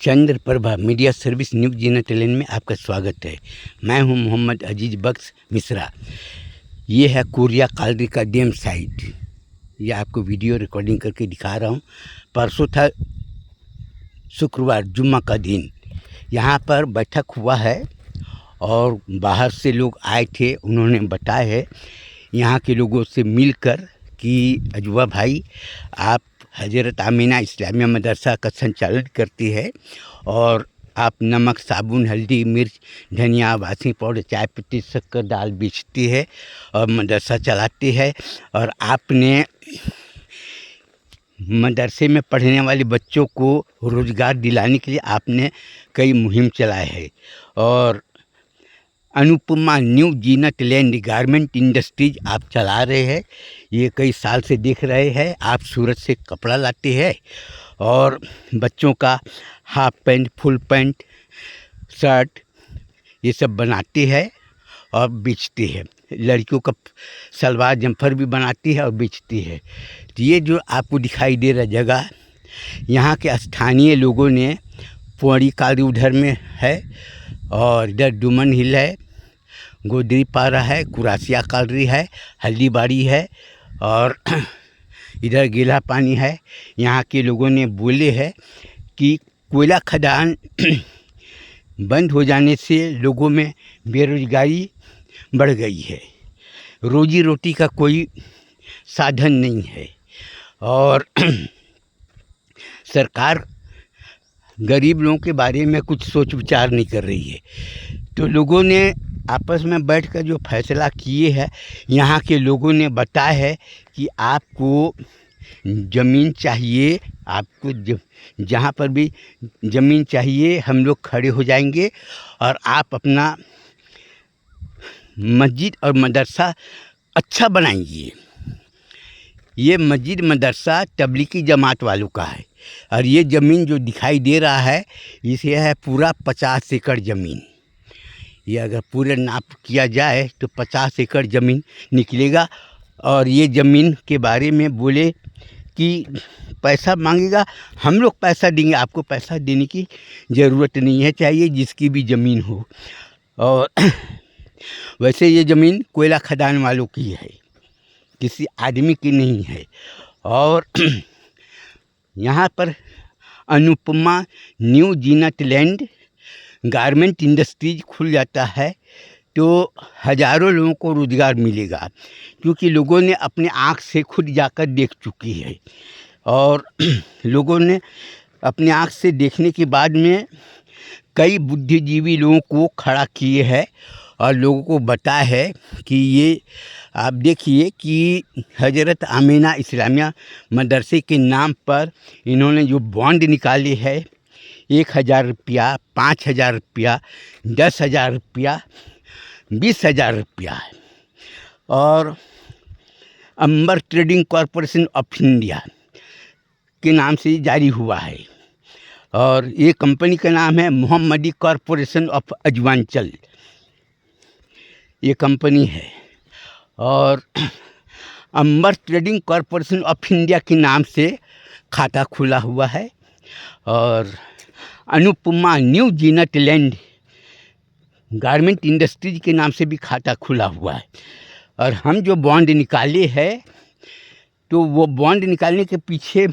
चंद्र Prabha media service news जीना talent में आपका स्वागत है। मैं हूं मोहम्मद अजीज बख्श मिश्रा। ये है कोरिया कालरी का डैम साइट। ये आपको वीडियो रिकॉर्डिंग करके दिखा रहा हूं। परसों था शुक्रवार, जुम्मा का दिन। यहाँ पर बैठक हुआ है और बाहर से लोग आए थे। उन्होंने बताया है यहाँ के लोगों से मिलकर कि अजवा भाई, आप हज़रत आमीना इस्लामिया मदरसा का संचालन करती है और आप नमक, साबुन, हल्दी, मिर्च, धनिया, वासनी पाउडर, चाय पत्ती, शक्कर, दाल बेचती है और मदरसा चलाती है। और आपने मदरसे में पढ़ने वाले बच्चों को रोज़गार दिलाने के लिए आपने कई मुहिम चलाए है। और अनुपमा न्यू जीना टैलेंट गारमेंट इंडस्ट्रीज आप चला रहे हैं। ये कई साल से देख रहे हैं। आप सूरत से कपड़ा लाते हैं और बच्चों का half pant, full pant, shirt ये सब बनाती है और बेचती है। लड़कियों का सलवार जम्फर भी बनाती है और बेचती है। तो ये जो आपको दिखाई दे रहा जगह, यहाँ के स्थानीय लोगों ने पौड़ी कालरी उधर में है और इधर डुमन हिल है, गोदरी पारा है, कुरासिया कालरी है, हल्दीबाड़ी है और इधर गीला पानी है। यहाँ के लोगों ने बोले है कि कोयला खदान बंद हो जाने से लोगों में बेरोजगारी बढ़ गई है, रोजी रोटी का कोई साधन नहीं है और सरकार गरीब लोगों के बारे में कुछ सोच विचार नहीं कर रही है। तो लोगों ने आपस में बैठकर जो फैसला किए हैं, यहाँ के लोगों ने बताया है कि आपको ज़मीन चाहिए, आपको जहाँ पर भी ज़मीन चाहिए हम लोग खड़े हो जाएंगे और आप अपना मस्जिद और मदरसा अच्छा बनाएंगे। ये मस्जिद मदरसा तबलीगी जमात वालों का है और ये ज़मीन जो दिखाई दे रहा है इसे है पूरा 50 एकड़ ज़मीन। ये अगर पूरे नाप किया जाए तो 50 एकड़ ज़मीन निकलेगा। और ये ज़मीन के बारे में बोले कि पैसा मांगेगा, हम लोग पैसा देंगे, आपको पैसा देने की ज़रूरत नहीं है, चाहिए जिसकी भी ज़मीन हो। और वैसे ये ज़मीन कोयला खदान वालों की है, किसी आदमी की नहीं है। और यहाँ पर अनुपमा न्यू जीना टैलेंट गारमेंट इंडस्ट्रीज खुल जाता है तो हज़ारों लोगों को रोज़गार मिलेगा, क्योंकि लोगों ने अपने आँख से खुद जाकर देख चुकी है। और लोगों ने अपने आँख से देखने के बाद में कई बुद्धिजीवी लोगों को खड़ा किए हैं और लोगों को बताया है कि ये आप देखिए कि हज़रत आमीना इस्लामिया मदरसे के नाम पर इन्होंने जो बॉन्ड निकाले है, 1000 रुपया, 5000 रुपया, 10,000 रुपया, 20,000 रुपया है। और अंबर ट्रेडिंग कॉरपोरेशन ऑफ इंडिया के नाम से जारी हुआ है और ये कंपनी का नाम है मोहम्मदी कॉरपोरेशन ऑफ अजवांचल, ये कंपनी है। और अंबर ट्रेडिंग कॉरपोरेशन ऑफ इंडिया के नाम से खाता खुला हुआ है और अनुपमा न्यू जीना टैलेंट गारमेंट इंडस्ट्रीज के नाम से भी खाता खुला हुआ है। और हम जो बॉन्ड निकाले हैं तो वो बॉन्ड निकालने के पीछे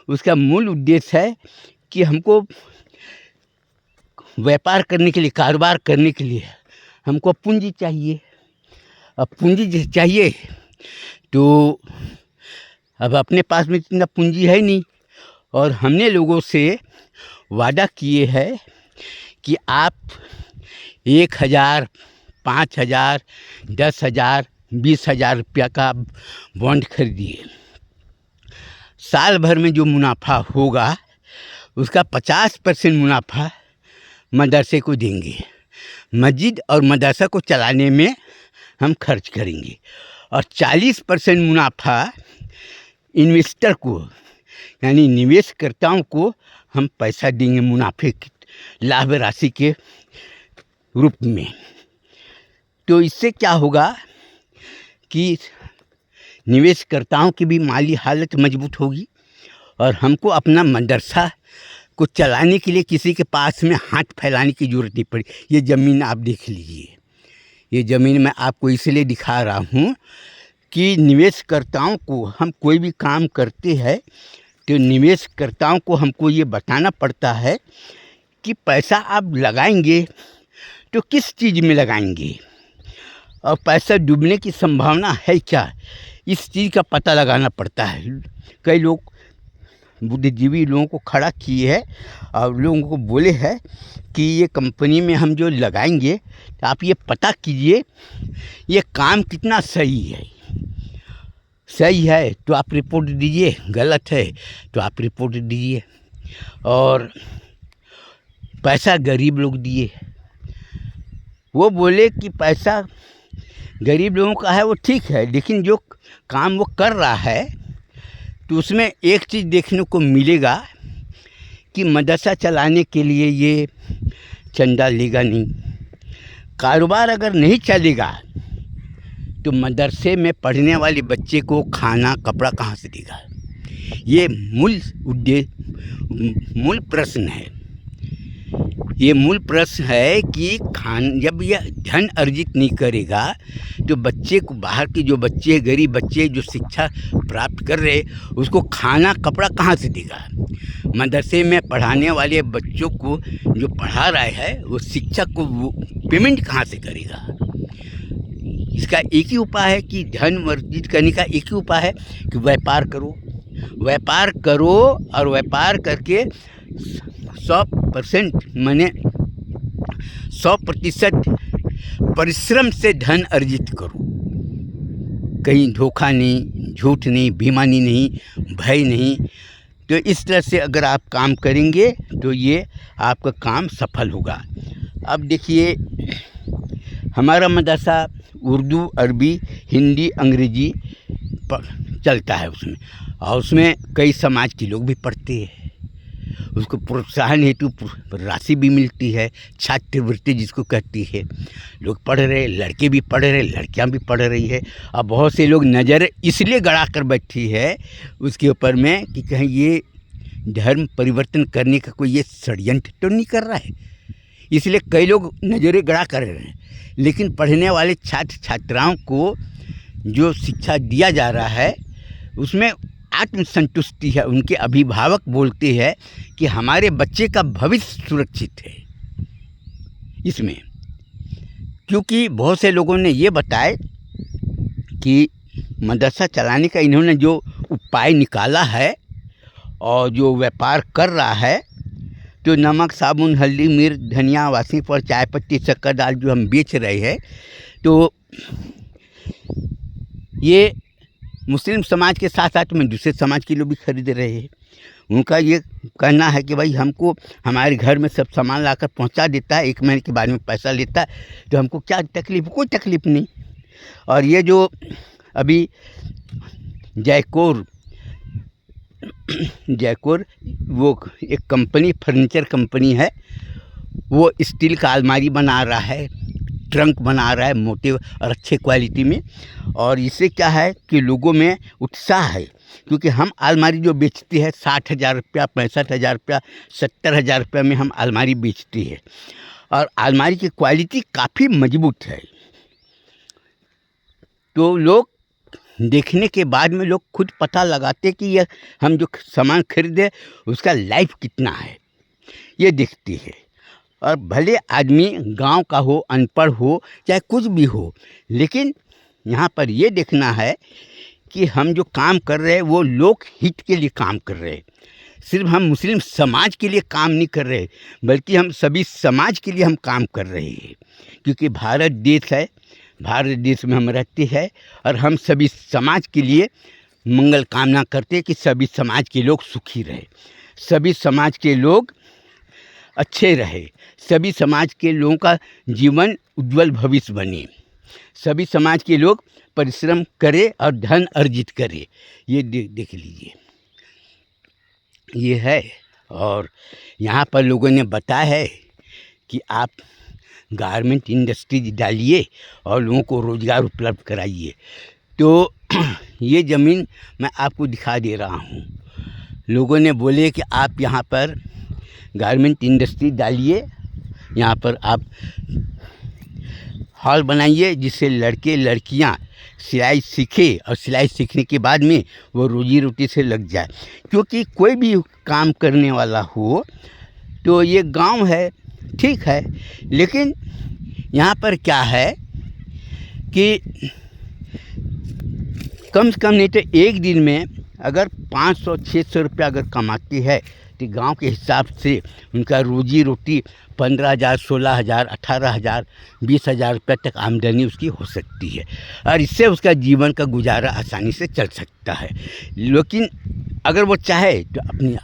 उसका मूल उद्देश्य है कि हमको व्यापार करने के लिए, कारोबार करने के लिए हमको पूंजी चाहिए। अब पूंजी चाहिए तो अब अपने पास में इतना पूंजी है नहीं और हमने लोगों से वादा किए है कि आप 1000, 5000, 10,000, 20,000 रुपया का बॉन्ड खरीदिए। साल भर में जो मुनाफा होगा उसका 50% मुनाफा मदरसे को देंगे। मस्जिद और मदरसा को चलाने में हम खर्च करेंगे और 40% मुनाफा इन्वेस्टर को, यानी निवेशकर्ताओं को हम पैसा देंगे मुनाफे की लाभ राशि के रूप में। तो इससे क्या होगा कि निवेशकर्ताओं की भी माली हालत मजबूत होगी और हमको अपना मदरसा इसको चलाने के लिए किसी के पास में हाथ फैलाने की ज़रूरत नहीं पड़ी। ये ज़मीन आप देख लीजिए, ये ज़मीन मैं आपको इसलिए दिखा रहा हूँ कि निवेशकर्ताओं को, हम कोई भी काम करते हैं तो निवेशकर्ताओं को हमको ये बताना पड़ता है कि पैसा आप लगाएंगे तो किस चीज़ में लगाएंगे और पैसा डूबने की संभावना है क्या, इस चीज़ का पता लगाना पड़ता है। कई लोग बुद्धिजीवी लोगों को खड़ा किए है और लोगों को बोले है कि ये कंपनी में हम जो लगाएंगे तो आप ये पता कीजिए ये काम कितना सही है। सही है तो आप रिपोर्ट दीजिए, गलत है तो आप रिपोर्ट दीजिए। और पैसा गरीब लोग दिए, वो बोले कि पैसा गरीब लोगों का है वो ठीक है, लेकिन जो काम वो कर रहा है तो उसमें एक चीज़ देखने को मिलेगा कि मदरसा चलाने के लिए ये चंदा लेगा नहीं। कारोबार अगर नहीं चलेगा तो मदरसे में पढ़ने वाले बच्चे को खाना कपड़ा कहाँ से देगा। ये मूल प्रश्न है। ये मूल प्रश्न है कि जब यह धन अर्जित नहीं करेगा तो बच्चे को, बाहर के जो बच्चे, गरीब बच्चे जो शिक्षा प्राप्त कर रहे, उसको खाना कपड़ा कहाँ से देगा। मदरसे में पढ़ाने वाले बच्चों को जो पढ़ा रहा है वो शिक्षक को वो पेमेंट कहाँ से करेगा। इसका एक ही उपाय है कि धन अर्जित करने का एक ही उपाय है कि व्यापार करो। व्यापार करो और व्यापार करके 100% माने 100% परिश्रम से धन अर्जित करो। कहीं धोखा नहीं, झूठ नहीं, बेईमानी नहीं, भय नहीं। तो इस तरह से अगर आप काम करेंगे तो ये आपका काम सफल होगा। अब देखिए हमारा मदरसा उर्दू, अरबी, हिंदी, अंग्रेजी चलता है उसमें, और उसमें कई समाज के लोग भी पढ़ते हैं। उसको प्रोत्साहन हेतु राशि भी मिलती है, छात्रवृत्ति जिसको कहती है। लोग पढ़ रहे, लड़के भी पढ़ रहे, लड़कियां भी पढ़ रही है। अब बहुत से लोग नज़र इसलिए गड़ा कर बैठी है उसके ऊपर में कि कहीं ये धर्म परिवर्तन करने का कोई ये षड्यंत्र तो नहीं कर रहा है, इसलिए कई लोग नज़रें गड़ा कर रहे हैं। लेकिन पढ़ने वाले छात्र छात्राओं को जो शिक्षा दिया जा रहा है उसमें आत्मसंतुष्टि है। उनके अभिभावक बोलते हैं कि हमारे बच्चे का भविष्य सुरक्षित है इसमें। क्योंकि बहुत से लोगों ने ये बताया कि मदरसा चलाने का इन्होंने जो उपाय निकाला है और जो व्यापार कर रहा है, तो नमक, साबुन, हल्दी, मिर्च, धनिया, वासी पर चाय पत्ती, शक्कर, दाल जो हम बेच रहे हैं, तो ये मुस्लिम समाज के साथ साथ में दूसरे समाज के लोग भी खरीद रहे हैं। उनका ये कहना है कि भाई हमको हमारे घर में सब सामान लाकर पहुंचा देता है, 1 महीने के बाद में पैसा लेता है, तो हमको क्या तकलीफ़, कोई तकलीफ़ नहीं। और ये जो अभी जयकोर वो एक कंपनी, फर्नीचर कंपनी है, वो स्टील का अलमारी बना रहा है, ट्रंक बना रहा है मोटे और अच्छे क्वालिटी में। और इससे क्या है कि लोगों में उत्साह है, क्योंकि हम अलमारी जो बेचते हैं 60,000 रुपया, 65,000 रुपया, 70,000 रुपया में हम अलमारी बेचते हैं, और अलमारी की क्वालिटी काफ़ी मजबूत है। तो लोग देखने के बाद में लोग खुद पता लगाते कि ये हम जो सामान खरीदे उसका लाइफ कितना है, ये देखते हैं। और भले आदमी गांव का हो, अनपढ़ हो, चाहे कुछ भी हो, लेकिन यहाँ पर ये देखना है कि हम जो काम कर रहे हैं वो लोक हित के लिए काम कर रहे हैं। सिर्फ हम मुस्लिम समाज के लिए काम नहीं कर रहे, बल्कि हम सभी समाज के लिए हम काम कर रहे हैं। क्योंकि भारत देश है, भारत देश में हम रहते हैं, और हम सभी समाज के लिए मंगल कामना करते हैं कि सभी समाज के लोग सुखी रहे, सभी समाज के लोग अच्छे रहे, सभी समाज के लोगों का जीवन उज्जवल भविष्य बने, सभी समाज के लोग परिश्रम करें और धन अर्जित करें। ये देख लीजिए, ये है। और यहाँ पर लोगों ने बताया है कि आप गारमेंट इंडस्ट्रीज डालिए और लोगों को रोज़गार उपलब्ध कराइए। तो ये ज़मीन मैं आपको दिखा दे रहा हूँ। लोगों ने बोले कि आप यहाँ पर गारमेंट इंडस्ट्री डालिए, यहाँ पर आप हॉल बनाइए जिससे लड़के लड़कियाँ सिलाई सीखे और सिलाई सीखने के बाद में वो रोजी रोटी से लग जाए। क्योंकि कोई भी काम करने वाला हो तो ये गांव है, ठीक है, लेकिन यहाँ पर क्या है कि कम से कम नहीं तो एक दिन में अगर 500-600 रुपया अगर कमाती है तो गांव के हिसाब से उनका रोजी रोटी 15,000, 16,000, 18,000, 20,000 रुपये तक आमदनी उसकी हो सकती है और इससे उसका जीवन का गुजारा आसानी से चल सकता है। लेकिन अगर वो चाहे तो अपनी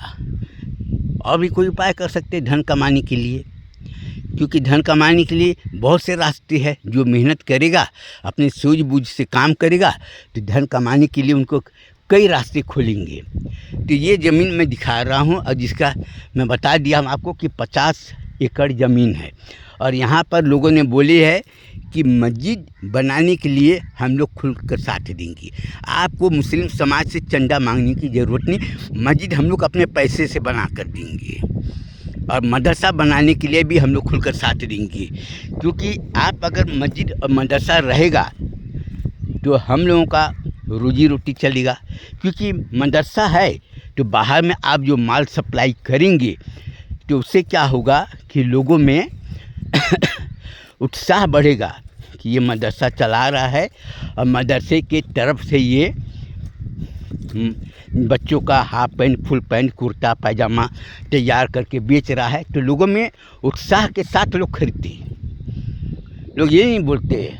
और भी कोई उपाय कर सकते हैं धन कमाने के लिए, क्योंकि धन कमाने के लिए बहुत से रास्ते हैं। जो मेहनत करेगा, अपने सूझबूझ से काम करेगा तो धन कमाने के लिए उनको कई रास्ते खुलेंगे। तो ये ज़मीन मैं दिखा रहा हूँ और जिसका मैं बता दिया हूँ आपको कि 50 एकड़ ज़मीन है और यहाँ पर लोगों ने बोले है कि मस्जिद बनाने के लिए हम लोग खुलकर साथ देंगे। आपको मुस्लिम समाज से चंदा मांगने की ज़रूरत नहीं, मस्जिद हम लोग अपने पैसे से बना कर देंगे और मदरसा बनाने के लिए भी हम लोग खुलकर साथ देंगे। क्योंकि आप अगर मस्जिद और मदरसा रहेगा तो हम लोगों का रोजी रोटी चलेगा। क्योंकि मदरसा है तो बाहर में आप जो माल सप्लाई करेंगे तो उससे क्या होगा कि लोगों में उत्साह बढ़ेगा कि ये मदरसा चला रहा है और मदरसे के तरफ से ये बच्चों का half pant, full pant, kurta pyjama तैयार करके बेच रहा है। तो लोगों में उत्साह के साथ लोग खरीदते हैं। लोग ये नहीं बोलते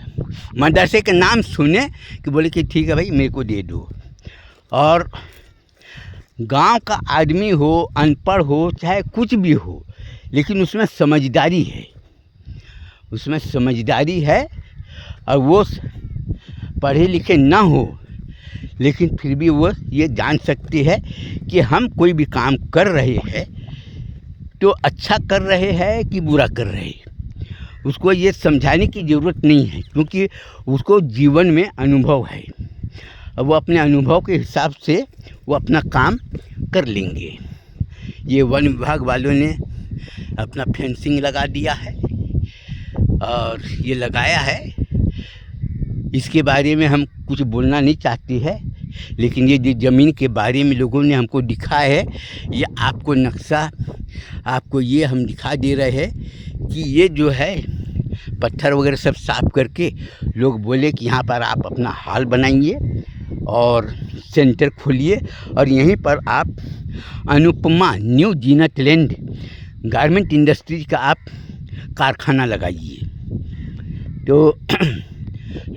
मदरसे के नाम सुने कि बोले कि ठीक है भाई मेरे को दे दो। और गांव का आदमी हो, अनपढ़ हो, चाहे कुछ भी हो, लेकिन उसमें समझदारी है, उसमें समझदारी है और वो पढ़े लिखे ना हो लेकिन फिर भी वो ये जान सकती है कि हम कोई भी काम कर रहे हैं तो अच्छा कर रहे हैं कि बुरा कर रहे हैं। उसको ये समझाने की ज़रूरत नहीं है क्योंकि उसको जीवन में अनुभव है और वो अपने अनुभव के हिसाब से वो अपना काम कर लेंगे। ये वन विभाग वालों ने अपना फेंसिंग लगा दिया है और ये लगाया है, इसके बारे में हम कुछ बोलना नहीं चाहते हैं, लेकिन ये जो ज़मीन के बारे में लोगों ने हमको दिखाया है, ये आपको नक्शा आपको ये हम दिखा दे रहे हैं कि ये जो है पत्थर वगैरह सब साफ़ करके लोग बोले कि यहाँ पर आप अपना हॉल बनाइए और सेंटर खोलिए और यहीं पर आप अनुपमा न्यू जीनत लैंड गारमेंट इंडस्ट्रीज का आप कारखाना लगाइए। तो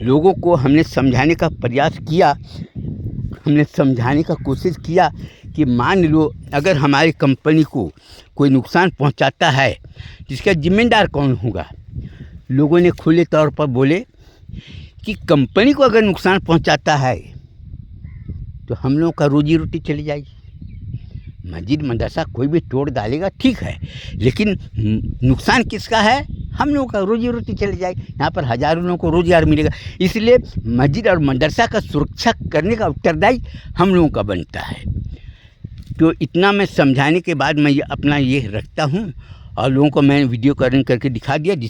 लोगों को हमने समझाने का प्रयास किया, हमने समझाने का कोशिश किया कि मान लो अगर हमारी कंपनी को कोई नुकसान पहुंचाता है जिसका जिम्मेदार कौन होगा। लोगों ने खुले तौर पर बोले कि कंपनी को अगर नुकसान पहुंचाता है तो हम लोगों का रोजी रोटी चली जाएगी। मस्जिद मदरसा कोई भी तोड़ डालेगा ठीक है, लेकिन नुकसान किसका है? हम लोगों का रोजी रोटी चली जाएगी। यहाँ पर हज़ारों लोगों को रोज़गार मिलेगा। इसलिए मस्जिद और मदरसा का सुरक्षा करने का उत्तरदायी हम लोगों का बनता है। तो इतना मैं समझाने के बाद मैं ये अपना ये रखता हूँ और लोगों को मैंने वीडियो करके दिखा दिया जिस